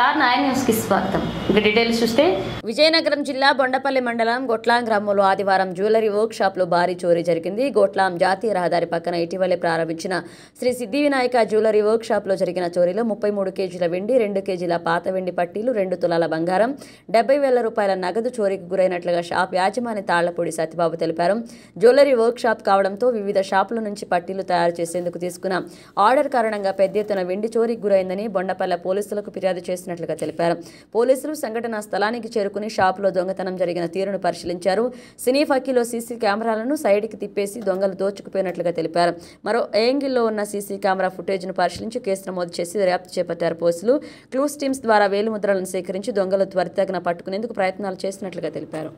Star 9 news కి స్వాగతం. Details చూస్తే విజయనగరం జిల్లా బొండపల్లి మండలం గొట్లాం గ్రామంలో ఆదివారం జ్యువెలరీ వర్క్ షాప్ లో భారీ చోరీ జరిగింది. గొట్లాం జాతీయ రహదారి పక్కన ఇటీవలే ప్రారంభించిన శ్రీ సిద్ధి వినాయక జ్యువెలరీ వర్క్ షాప్ లో జరిగిన చోరీలో 33 కేజీల వెండి, 2 కేజీల పాత వెండి పట్టీలు, 2 తులాల బంగారం, 70,000 రూపాయల నగదు చోరీకి గురైనట్లుగా షాప్ యాజమాని తాళ్లపూడి సత్యబాబు తెలిపారు. జ్యువెలరీ వర్క్ షాప్ కావడంతో వివిధ షాపుల నుంచి పట్టీలు తయారు చేసేందుకు తీసుకున్న ఆర్డర్ కారణంగా పెద్ద ఎత్తున వెండి చోరీకి గురైందని బొండపల్లి పోలీసులకు ఫిర్యాదు చేసినట్లుగా తెలిపారు. పోలీసులు సంఘటనా స్థలానికి చేరుకుని షాపులో దొంగతనం జరిగిన తీరును పరిశీలించారు. సినీ ఫకీలో సీసీ కెమెరాలను సైడ్కి తిప్పేసి దొంగలు దోచుకుపోయినట్లుగా తెలిపారు. మరో యాంగిల్లో ఉన్న సీసీ కెమెరా ఫుటేజ్ను పరిశీలించి కేసు నమోదు చేసి దర్యాప్తు చేపట్టారు. పోలీసులు క్లూస్ టీమ్స్ ద్వారా వేలిముద్రలను సేకరించి దొంగలు త్వరితగిన పట్టుకునేందుకు ప్రయత్నాలు చేసినట్లుగా తెలిపారు.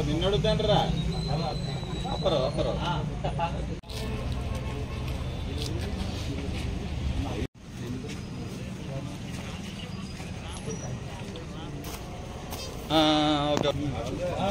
నిన్నడుద్దంటరా అప్పరు అప్పరు ఓకే